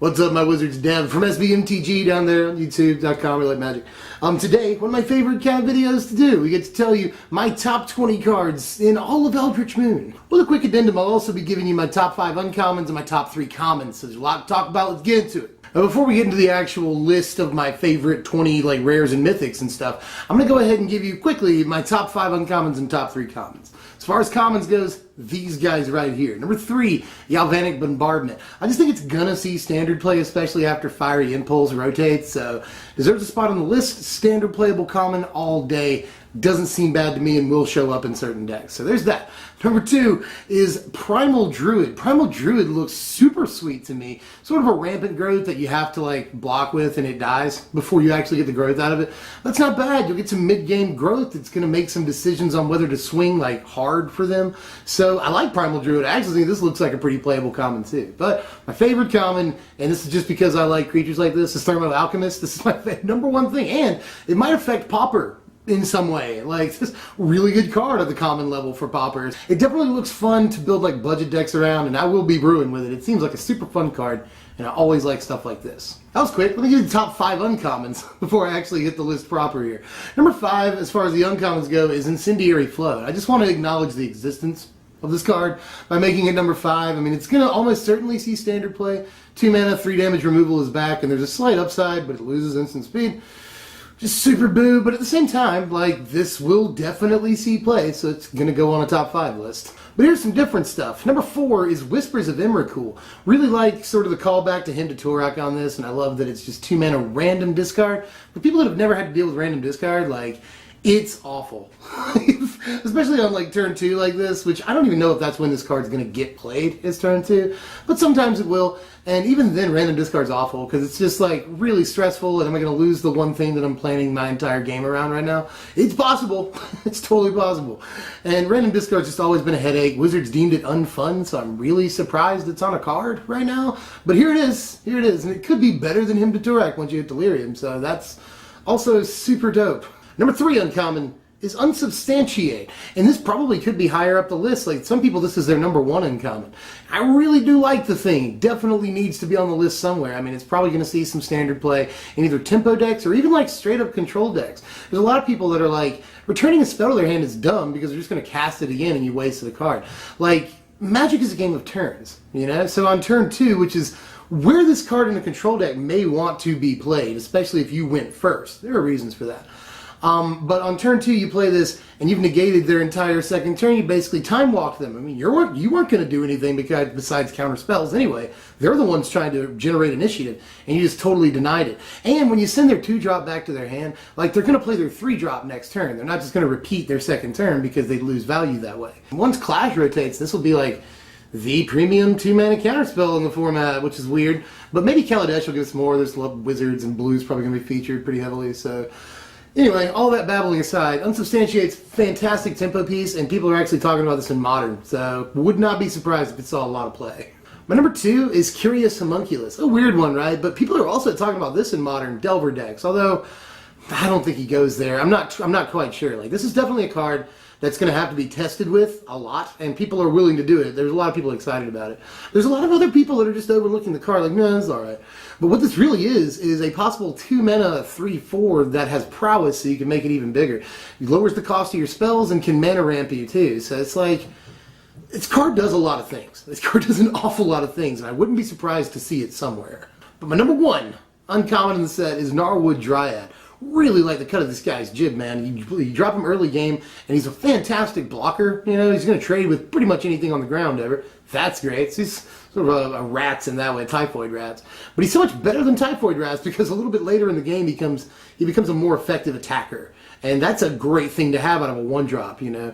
What's up, my Wizards Dev from SBMTG down there on YouTube.com. We like magic. Today, one of my favorite cat videos to do. We get to tell you my top 20 cards in all of Eldritch Moon. With a quick addendum, I'll also be giving you my top 5 uncommons and my top 3 commons. So there's a lot to talk about. Let's get into it. Now, before we get into the actual list of my favorite 20 rares and mythics and stuff, I'm going to go ahead and give you quickly my top 5 uncommons and top 3 commons. As far as commons goes, these guys right here. Number 3, Galvanic Bombardment. I just think it's gonna see standard play, especially after Fiery Impulse rotates, so deserves a spot on the list. Standard playable common all day. Doesn't seem bad to me and will show up in certain decks. So there's that. Number 2 is Primal Druid. Primal Druid looks super sweet to me. Sort of a rampant growth that you have to block with and it dies before you actually get the growth out of it. That's not bad. You'll get some mid-game growth. It's going to make some decisions on whether to swing hard for them. So I like Primal Druid. I actually think this looks like a pretty playable common too. But my favorite common, and this is just because I like creatures like this, is Thermo Alchemist. This is my number one thing. And it might affect Pauper in some way. This really good card at the common level for Paupers. It definitely looks fun to build budget decks around, and I will be brewing with it. It seems like a super fun card, and I always like stuff like this. That was quick. Let me give you the top 5 uncommons before I actually hit the list proper here. Number 5, as far as the uncommons go, is Incendiary Flood. I just want to acknowledge the existence of this card by making it number 5. I mean, it's going to almost certainly see standard play. 2 mana, 3 damage removal is back, and there's a slight upside, but it loses instant speed. Just super boo, but at the same time, this will definitely see play, so it's going to go on a top 5 list. But here's some different stuff. Number 4 is Whispers of Emrakul. Really like sort of the callback to Hymn to Tourach on this, and I love that it's just 2 mana random discard. For people that have never had to deal with random discard, it's awful. Especially on turn 2 like this, which I don't even know if that's when this card's going to get played, is turn 2. But sometimes it will. And even then, random discard's awful, because it's just really stressful, and am I going to lose the one thing that I'm planning my entire game around right now? It's possible. It's totally possible. And random discard's just always been a headache. Wizards deemed it unfun, so I'm really surprised it's on a card right now. But here it is. Here it is. And it could be better than Hymn to Tourach once you hit Delirium, so that's also super dope. Number 3 uncommon is Unsubstantiate, and this probably could be higher up the list. Some people, this is their number 1 uncommon. I really do like the thing. Definitely needs to be on the list somewhere. I mean, it's probably going to see some standard play in either tempo decks or even straight up control decks. There's a lot of people that are returning a spell to their hand is dumb because they're just going to cast it again and you wasted a card. Magic is a game of turns, you know? So on turn 2, which is where this card in a control deck may want to be played, especially if you went first. There are reasons for that. But on turn 2, you play this, and you've negated their entire second turn. You basically time walked them. I mean, you weren't going to do anything besides counter spells anyway. They're the ones trying to generate initiative, and you just totally denied it. And when you send their 2-drop back to their hand, they're going to play their 3-drop next turn. They're not just going to repeat their second turn because they'd lose value that way. Once Clash rotates, this will be the premium 2-mana counterspell in the format, which is weird. But maybe Kaladesh will give us more. There's Wizards and Blue's probably going to be featured pretty heavily, so... Anyway, all that babbling aside, Unsubstantiate's fantastic tempo piece, and people are actually talking about this in Modern, so would not be surprised if it saw a lot of play. My number 2 is Curious Homunculus. A weird one, right? But people are also talking about this in Modern Delver decks, although I don't think he goes there. I'm not quite sure. This is definitely a card that's going to have to be tested with a lot, and people are willing to do it. There's a lot of people excited about it. There's a lot of other people that are just overlooking the card no, it's alright. But what this really is a possible 2-mana 3/4 that has prowess, so you can make it even bigger. It lowers the cost of your spells and can mana ramp you too, so it's this card does a lot of things. This card does an awful lot of things, and I wouldn't be surprised to see it somewhere. But my number 1 uncommon in the set is Gnarlwood Dryad. Really like the cut of this guy's jib, man. You drop him early game, and he's a fantastic blocker. You know, he's going to trade with pretty much anything on the ground ever. That's great. So he's sort of a rats in that way, Typhoid Rats. But he's so much better than Typhoid Rats because a little bit later in the game he becomes a more effective attacker. And that's a great thing to have out of a 1-drop, you know.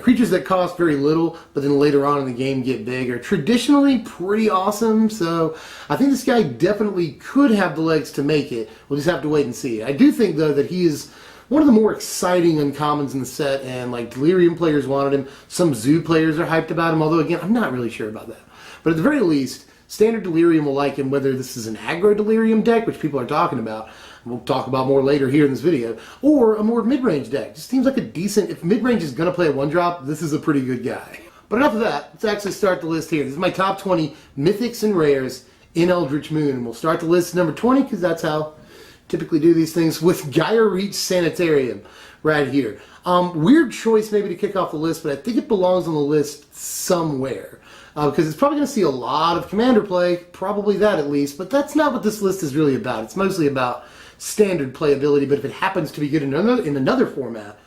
Creatures that cost very little, but then later on in the game get big, are traditionally pretty awesome. So I think this guy definitely could have the legs to make it. We'll just have to wait and see. I do think, though, that he is one of the more exciting uncommons in the set, and Delirium players wanted him. Some Zoo players are hyped about him, although, again, I'm not really sure about that. But at the very least, Standard Delirium will like him, whether this is an aggro Delirium deck, which people are talking about, we'll talk about more later here in this video, or a more mid-range deck. Just seems like a decent, if mid-range is going to play a 1-drop, this is a pretty good guy. But enough of that, let's actually start the list here. This is my top 20 mythics and rares in Eldritch Moon. And we'll start the list at number 20 because that's how typically do these things with Gyre Reach Sanitarium right here. Weird choice maybe to kick off the list, but I think it belongs on the list somewhere. Because it's probably going to see a lot of Commander play, probably that at least, but that's not what this list is really about. It's mostly about standard playability, but if it happens to be good in another format,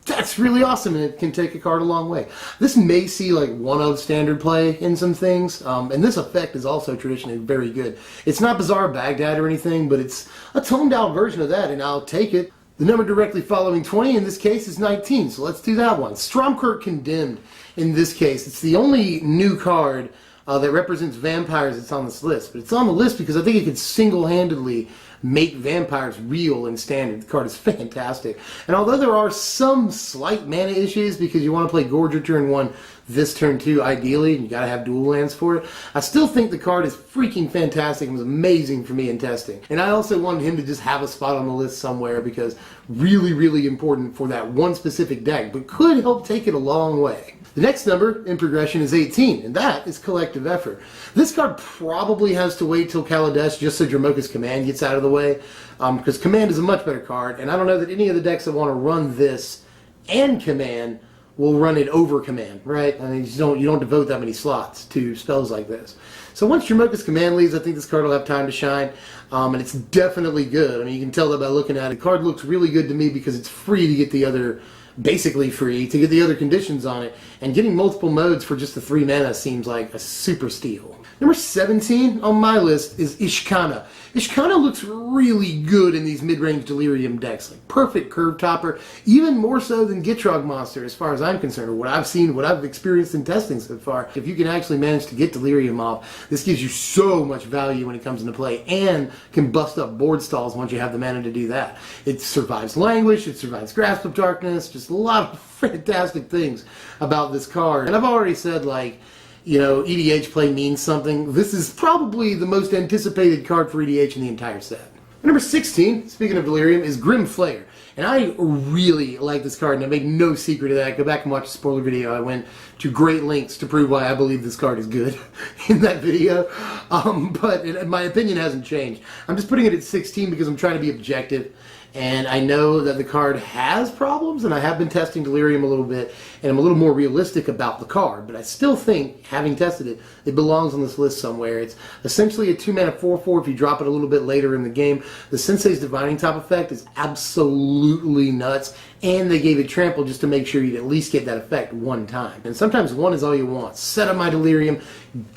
that's really awesome, and it can take a card a long way. This may see like one of standard play in some things, and this effect is also traditionally very good. It's not Bizarre Baghdad or anything, but it's a toned down version of that, and I'll take it. The number directly following 20 in this case is 19, so let's do that one. Stromkirk Condemned in this case. It's the only new card that represents vampires that's on this list. But it's on the list because I think it could single-handedly make vampires real in standard. The card is fantastic. And although there are some slight mana issues because you want to play Gorger turn 1, this turn 2 ideally, and you got to have dual lands for it, I still think the card is freaking fantastic and was amazing for me in testing. And I also wanted him to just have a spot on the list somewhere because really, really important for that one specific deck, but could help take it a long way. The next number in progression is 18, and that is Collective Effort. This card probably has to wait till Kaladesh just so Dromoka's Command gets out of the way, because Command is a much better card, and I don't know that any of the decks that want to run this and Command will run it over Command, right? I mean, you don't devote that many slots to spells like this. So once Dromoka's Command leaves, I think this card will have time to shine, and it's definitely good. I mean, you can tell that by looking at it. The card looks really good to me because it's free to get the other, basically free to get the other conditions on it, and getting multiple modes for just the 3 mana seems like a super steal. Number 17 on my list is Ishkana. Ishkana looks really good in these mid-range Delirium decks. Like perfect curve topper, even more so than Gitrog Monster as far as I'm concerned, or what I've seen, what I've experienced in testing so far. If you can actually manage to get Delirium off, this gives you so much value when it comes into play and can bust up board stalls once you have the mana to do that. It survives Languish, it survives Grasp of Darkness, just a lot of fantastic things about this card. And I've already said, like, you know, EDH play means something. This is probably the most anticipated card for EDH in the entire set. Number 16, speaking of Delirium, is Grim Flayer. And I really like this card, and I make no secret of that. Go back and watch the spoiler video. I went to great lengths to prove why I believe this card is good in that video. But my opinion hasn't changed. I'm just putting it at 16 because I'm trying to be objective. And I know that the card has problems, and I have been testing Delirium a little bit, and I'm a little more realistic about the card, but I still think, having tested it, it belongs on this list somewhere. It's essentially a 2-mana 4/4 if you drop it a little bit later in the game. The Sensei's Divining Top effect is absolutely nuts, and they gave it Trample just to make sure you'd at least get that effect one time. And sometimes one is all you want. Set up my Delirium,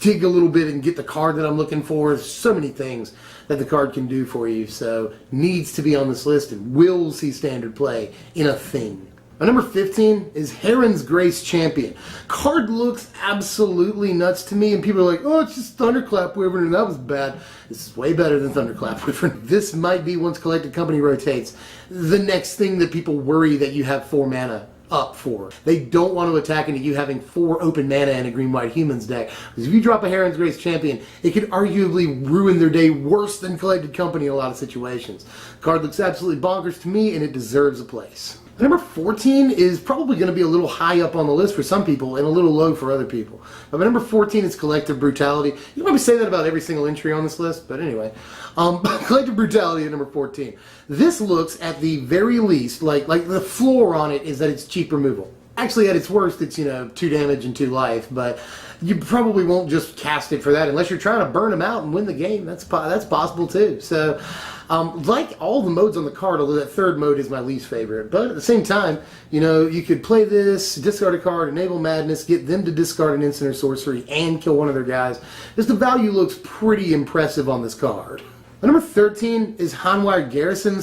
dig a little bit and get the card that I'm looking for. There's so many things that the card can do for you, so needs to be on this list and will see standard play in a thing. Number 15 is Heron's Grace Champion. Card looks absolutely nuts to me, and people are like, oh, it's just Thunderclap Wyvern, and that was bad. This is way better than Thunderclap Wyvern. This might be, once Collected Company rotates, the next thing that people worry that you have 4 mana up for. They don't want to attack into you having 4 open mana in a Green-White Humans deck. Because if you drop a Heron's Grace Champion, it could arguably ruin their day worse than Collected Company in a lot of situations. The card looks absolutely bonkers to me, and it deserves a place. Number 14 is probably going to be a little high up on the list for some people and a little low for other people. But number 14 is Collective Brutality. You can probably say that about every single entry on this list, but anyway. Collective Brutality at number 14. This looks, at the very least, like the floor on it is that it's cheap removal. Actually, at its worst, it's, 2 damage and 2 life, but you probably won't just cast it for that unless you're trying to burn them out and win the game. That's possible too. So, like all the modes on the card, although that third mode is my least favorite, but at the same time, you could play this, discard a card, enable Madness, get them to discard an instant or sorcery, and kill one of their guys. Just the value looks pretty impressive on this card. Number 13 is Hanwire Garrison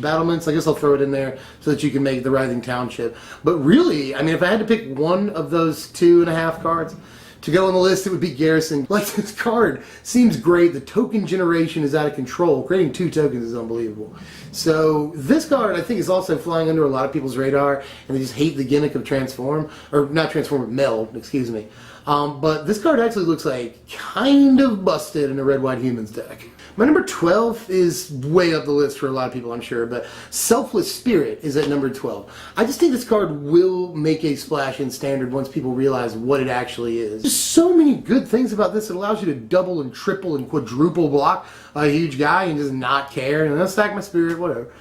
/ Battlements. I guess I'll throw it in there so that you can make the Writhing Township. But really, I mean, if I had to pick one of those 2.5 cards to go on the list, it would be Garrison. Like, this card seems great. The token generation is out of control. Creating 2 tokens is unbelievable. So this card, I think, is also flying under a lot of people's radar, and they just hate the gimmick of Transform, or not Transform, Meld, excuse me. But this card actually looks like kind of busted in a red-white humans deck. My number 12 is way up the list for a lot of people, I'm sure, but Selfless Spirit is at number 12. I just think this card will make a splash in Standard once people realize what it actually is. There's so many good things about this. It allows you to double and triple and quadruple block a huge guy and just not care, and I'll stack my spirit, whatever.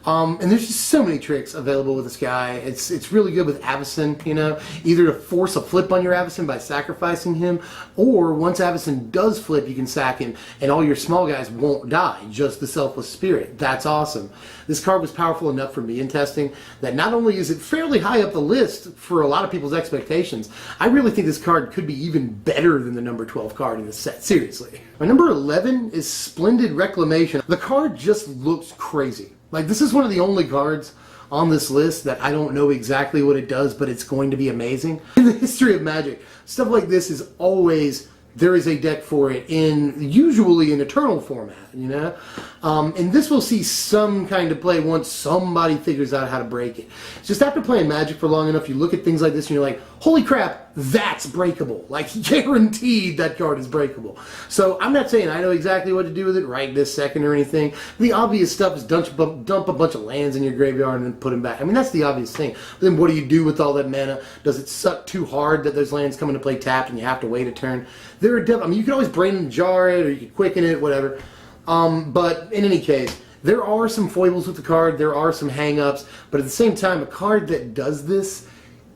And there's just so many tricks available with this guy. It's really good with Avacyn, you know, either to force a flip on your Avacyn by sacrificing him, or once Avacyn does flip, you can sack him, and all your small guys won't die, just the Selfless Spirit. That's awesome. This card was powerful enough for me in testing that not only is it fairly high up the list for a lot of people's expectations, I really think this card could be even better than the number 12 card in the set, seriously. My number 11 is Splendid Reclamation. The card just looks crazy. Like, this is one of the only cards on this list that I don't know exactly what it does, but it's going to be amazing. In the history of Magic, stuff like this is always, there is a deck for it in usually an Eternal format, you know? And this will see some kind of play once somebody figures out how to break it. It's just after playing Magic for long enough, you look at things like this and you're like, holy crap, that's breakable. Like, guaranteed that card is breakable. So I'm not saying I know exactly what to do with it right this second or anything. The obvious stuff is dump a bunch of lands in your graveyard and then put them back. I mean, that's the obvious thing. But then what do you do with all that mana? Does it suck too hard that those lands come into play tapped and you have to wait a turn? There are I mean, you can always brain and jar it, or you can quicken it, whatever. But in any case, there are some foibles with the card, there are some hang-ups, but at the same time, a card that does this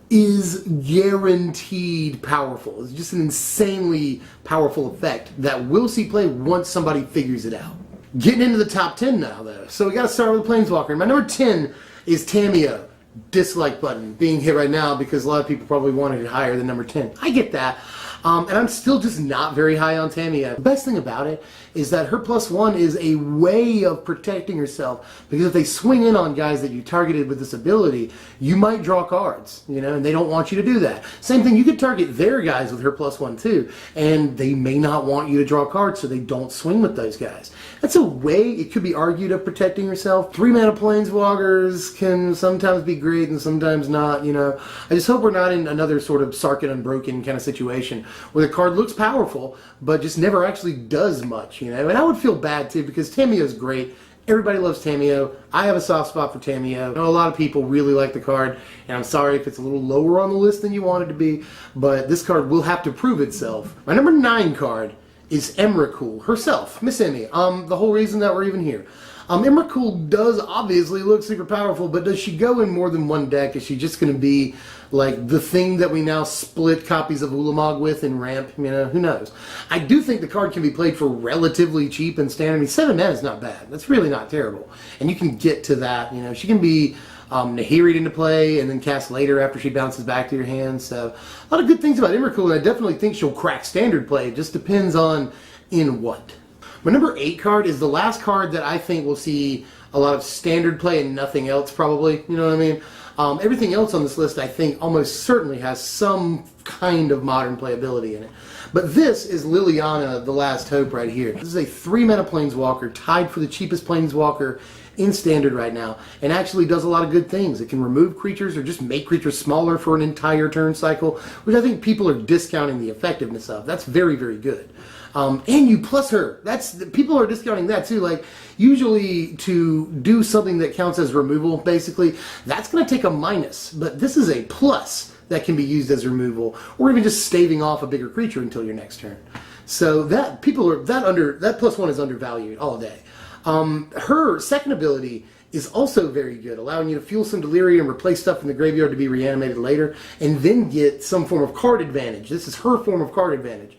is guaranteed powerful. It's just an insanely powerful effect that will see play once somebody figures it out. Getting into the top 10 now, though. So we got to start with Planeswalker. My number 10 is Tamiyo. Dislike button being hit right now because a lot of people probably wanted it higher than number 10. I get that. And I'm still just not very high on Tamiyo. The best thing about it is that her +1 is a way of protecting herself, because if they swing in on guys that you targeted with this ability, you might draw cards, you know, and they don't want you to do that. Same thing, you could target their guys with her +1 too, and they may not want you to draw cards, so they don't swing with those guys. That's a way, it could be argued, of protecting yourself. 3-mana Planeswalkers can sometimes be great and sometimes not, you know. I just hope we're not in another sort of Sarkhan Unbroken kind of situation where the card looks powerful, but just never actually does much, you know. And I would feel bad too, because Tamiyo's great. Everybody loves Tamiyo. I have a soft spot for Tamiyo. I know a lot of people really like the card, and I'm sorry if it's a little lower on the list than you want it to be, but this card will have to prove itself. My number 9 card is Emrakul herself, Miss Emmy. The whole reason that we're even here. Emrakul does obviously look super powerful, but does she go in more than one deck? Is she just going to be like the thing that we now split copies of Ulamog with in Ramp? You know, who knows? I do think the card can be played for relatively cheap in Standard. I mean, 7 mana is not bad. That's really not terrible. And you can get to that, you know. She can be Nahiri'd into play and then cast later after she bounces back to your hand. So a lot of good things about Emrakul, and I definitely think she'll crack Standard play. It just depends on in what. My number 8 card is the last card that I think will see a lot of Standard play and nothing else, probably. You know what I mean? Everything else on this list, I think, almost certainly has some kind of modern playability in it. But this is Liliana, the Last Hope, right here. This is a 3-mana Planeswalker, tied for the cheapest Planeswalker in Standard right now, and actually does a lot of good things. It can remove creatures or just make creatures smaller for an entire turn cycle, which I think people are discounting the effectiveness of. That's very, very good. And you plus her. People are discounting that too. Like, usually to do something that counts as removal, basically, that's going to take a minus. But this is a plus that can be used as removal, or even just staving off a bigger creature until your next turn. So that +1 is undervalued all day. Her second ability is also very good, allowing you to fuel some Delirium, replace stuff in the graveyard to be reanimated later, and then get some form of card advantage. This is her form of card advantage.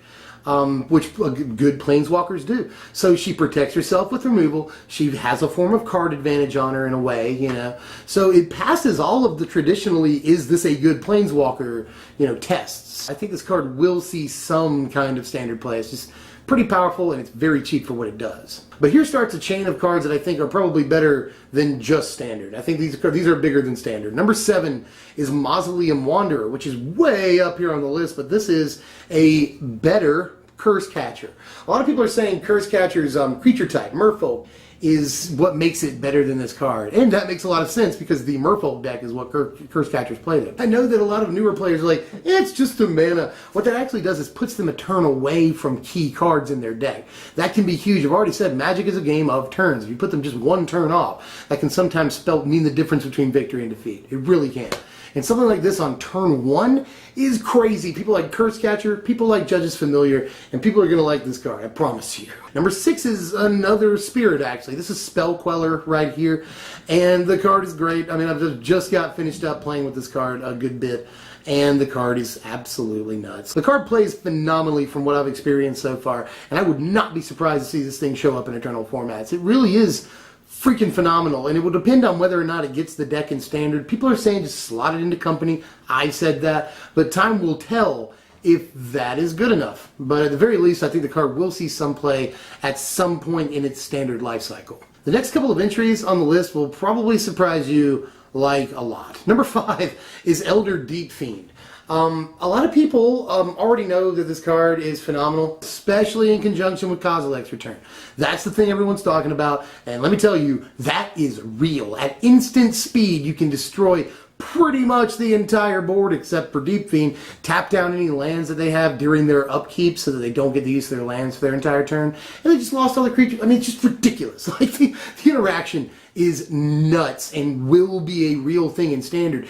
Which good Planeswalkers do. So she protects herself with removal. She has a form of card advantage on her in a way, you know. So it passes all of the traditionally, is this a good Planeswalker, you know, tests. I think this card will see some kind of Standard play. It's just pretty powerful, and it's very cheap for what it does. But here starts a chain of cards that I think are probably better than just Standard. I think these are bigger than Standard. Number 7 is Mausoleum Wanderer, which is way up here on the list, but this is a better Curse Catcher. A lot of people are saying Curse Catcher's creature type, Merfolk, is what makes it better than this card. And that makes a lot of sense because the Merfolk deck is what Curse Catchers play in. I know that a lot of newer players are like, it's just a mana. What that actually does is puts them a turn away from key cards in their deck. That can be huge. I've already said Magic is a game of turns. If you put them just one turn off, that can sometimes mean the difference between victory and defeat. It really can. And something like this on turn 1 is crazy. People like Curse Catcher, people like Judge's Familiar, and people are going to like this card, I promise you. Number 6 is another spirit, actually. This is Spell Queller right here, and the card is great. I mean, I've just got finished up playing with this card a good bit, and the card is absolutely nuts. The card plays phenomenally from what I've experienced so far, and I would not be surprised to see this thing show up in Eternal formats. It really is freaking phenomenal, and it will depend on whether or not it gets the deck in Standard. People are saying just slot it into Company. I said that, but time will tell if that is good enough. But at the very least, I think the card will see some play at some point in its Standard life cycle. The next couple of entries on the list will probably surprise you like a lot. Number 5 is Elder Deep Fiend. A lot of people already know that this card is phenomenal, especially in conjunction with Kozilek's Return. That's the thing everyone's talking about, and let me tell you, that is real. At instant speed, you can destroy pretty much the entire board except for Deep Fiend. Tap down any lands that they have during their upkeep so that they don't get to use their lands for their entire turn, and they just lost all the creatures. I mean, it's just ridiculous. Like, the interaction is nuts and will be a real thing in Standard.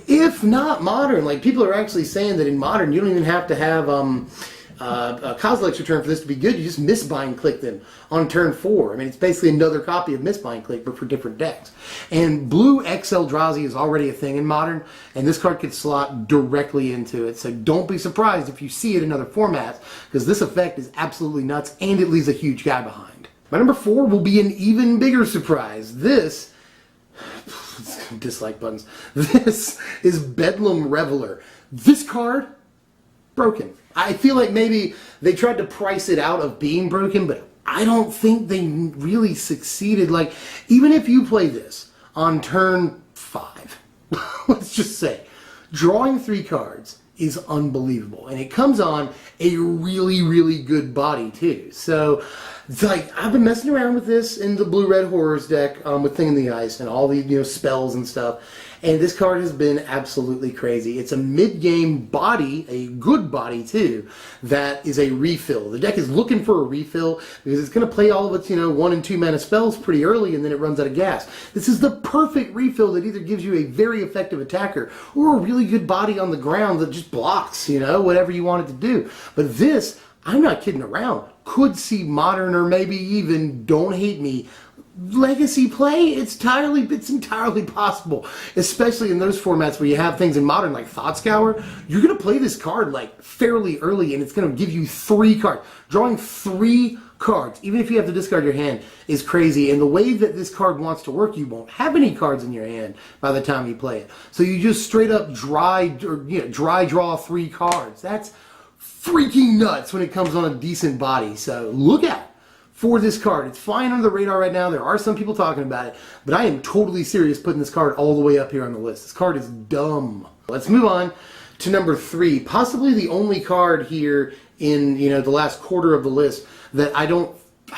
If not Modern, like people are actually saying that in Modern you don't even have to have Kozilek's Return for this to be good. You just misbind click them on turn 4. I mean, it's basically another copy of misbind click, but for different decks. And Blue X Eldrazi is already a thing in Modern, and this card could slot directly into it. So don't be surprised if you see it in other formats, because this effect is absolutely nuts, and it leaves a huge guy behind. My number 4 will be an even bigger surprise. This dislike buttons. This is Bedlam Reveler. This card, broken. I feel like maybe they tried to price it out of being broken, but I don't think they really succeeded. Like, even if you play this on turn 5, let's just say, drawing 3 cards is unbelievable. And it comes on a really, really good body, too. So, it's like, I've been messing around with this in the Blue-Red Horrors deck with Thing in the Ice and all the spells and stuff. And this card has been absolutely crazy. It's a mid-game body, a good body too, that is a refill. The deck is looking for a refill because it's going to play all of its 1 and 2 mana spells pretty early and then it runs out of gas. This is the perfect refill that either gives you a very effective attacker or a really good body on the ground that just blocks, whatever you want it to do. But this, I'm not kidding around, could see Modern or maybe even, don't hate me, Legacy play. It's entirely possible, especially in those formats where you have things in Modern like Thought Scour. You're going to play this card like fairly early and it's going to give you 3 cards. Drawing 3 cards, even if you have to discard your hand, is crazy. And the way that this card wants to work, you won't have any cards in your hand by the time you play it. So you just straight up dry draw 3 cards. That's freaking nuts when it comes on a decent body. So look out for this card. It's flying under the radar right now. There are some people talking about it, but I am totally serious putting this card all the way up here on the list. This card is dumb. Let's move on to number 3. Possibly the only card here in the last quarter of the list that I'm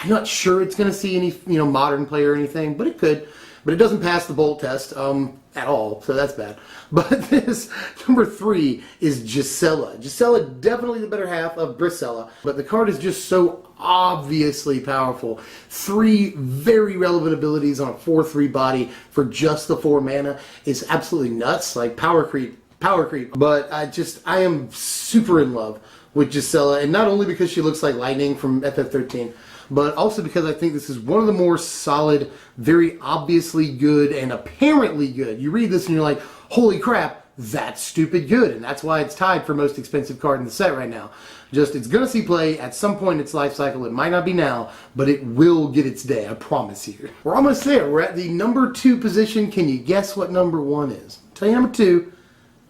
not sure it's going to see any Modern play or anything, but it could. But it doesn't pass the Bolt test at all, so that's bad. But this, number 3, is Gisela. Gisela, definitely the better half of Brisela, but the card is just so obviously powerful. 3 very relevant abilities on a 4/3 body for just the 4 mana is absolutely nuts, like power creep. But I am super in love with Gisela, and not only because she looks like lightning from FF13, but also because I think this is one of the more solid, very obviously good, and apparently good. You read this and you're like, holy crap, that's stupid good, and that's why it's tied for most expensive card in the set right now. It's going to see play at some point in its life cycle. It might not be now, but it will get its day, I promise you. We're almost there. We're at the number 2 position. Can you guess what number 1 is? I'll tell you number 2.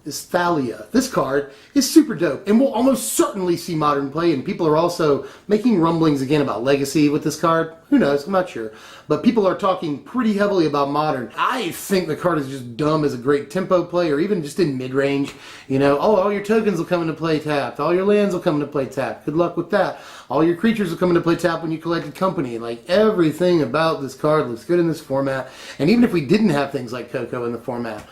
is Thalia. This card is super dope and will almost certainly see modern play, and people are also making rumblings again about legacy with this card. Who knows? I'm not sure. But people are talking pretty heavily about modern. I think the card is just dumb as a great tempo play, or even just in mid-range. You know, oh, all your tokens will come into play tapped. All your lands will come into play tapped. Good luck with that. All your creatures will come into play tapped when you collected company. Like, everything about this card looks good in this format. And even if we didn't have things like Coco in the format,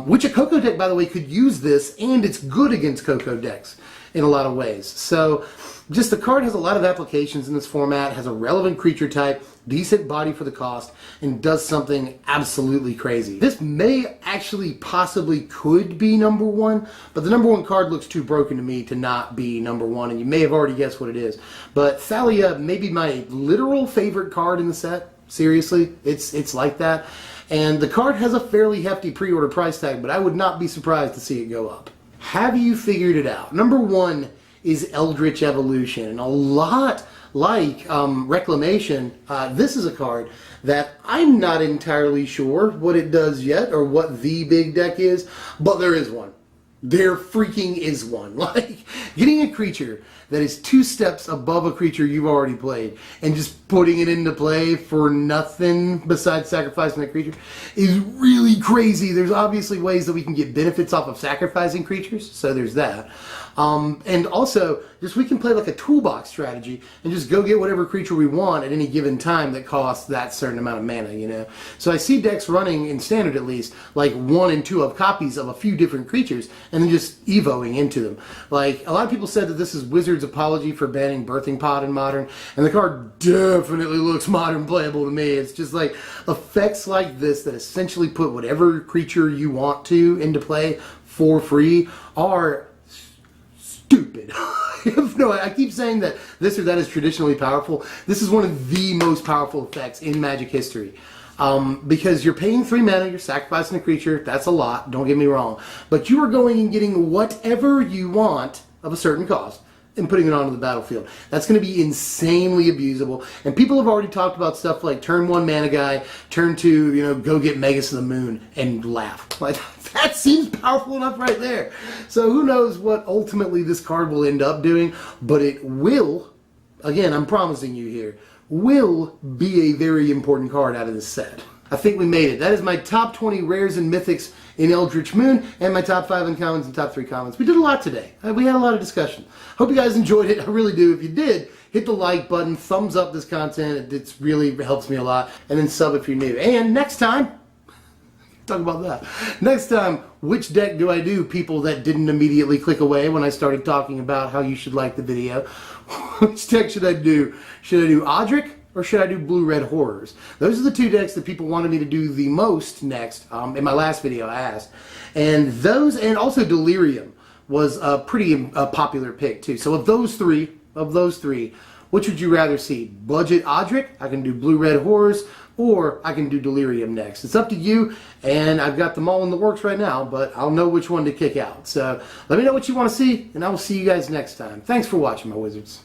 which a Coco deck, by the way, could use this, and it's good against Coco decks in a lot of ways. So, just the card has a lot of applications in this format, has a relevant creature type, decent body for the cost, and does something absolutely crazy. This may actually possibly could be number one, but the number one card looks too broken to me to not be number one, and you may have already guessed what it is. But Thalia may be my literal favorite card in the set. Seriously, it's like that. And the card has a fairly hefty pre-order price tag, but I would not be surprised to see it go up. Have you figured it out? Number one is Eldritch Evolution. And a lot like Reclamation, this is a card that I'm not entirely sure what it does yet, or what the big deck is, but there is one. There freaking is one. Like, getting a creature that is 2 steps above a creature you've already played and just putting it into play for nothing besides sacrificing that creature is really crazy. There's obviously ways that we can get benefits off of sacrificing creatures, so there's that. And also, just we can play like a toolbox strategy and just go get whatever creature we want at any given time that costs that certain amount of mana, you know? So I see decks running, in standard at least, like 1 and 2 of copies of a few different creatures and then just evoing into them. Like, a lot of people said that this is Wizard's apology for banning Birthing Pod in Modern, and the card definitely looks Modern playable to me. It's just like effects like this that essentially put whatever creature you want to into play for free are stupid. I keep saying that this or that is traditionally powerful. This is one of the most powerful effects in Magic history. Because you're paying 3 mana, you're sacrificing a creature, that's a lot, don't get me wrong. But you are going and getting whatever you want of a certain cost and putting it onto the battlefield. That's going to be insanely abusable. And people have already talked about stuff like turn 1 mana guy, turn 2, you know, go get Magus of the Moon and laugh. Like, that seems powerful enough right there. So who knows what ultimately this card will end up doing, but it will, again, I'm promising you here, will be a very important card out of this set. I think we made it. That is my top 20 rares and mythics in Eldritch Moon, and my top 5 uncommons and top 3 commons. We did a lot today. We had a lot of discussion. Hope you guys enjoyed it. I really do. If you did, hit the like button, thumbs up this content. It really helps me a lot. And then sub if you're new. And next time, talk about that. Next time, which deck do I do, people that didn't immediately click away when I started talking about how you should like the video? Which deck should I do? Should I do Eldritch? Or should I do Blue-Red Horrors? Those are the 2 decks that people wanted me to do the most next. In my last video, I asked. And those, and also Delirium was a pretty popular pick, too. So of those three, which would you rather see? Budget Eldritch? I can do Blue-Red Horrors, or I can do Delirium next. It's up to you, and I've got them all in the works right now, but I'll know which one to kick out. So let me know what you want to see, and I will see you guys next time. Thanks for watching, my wizards.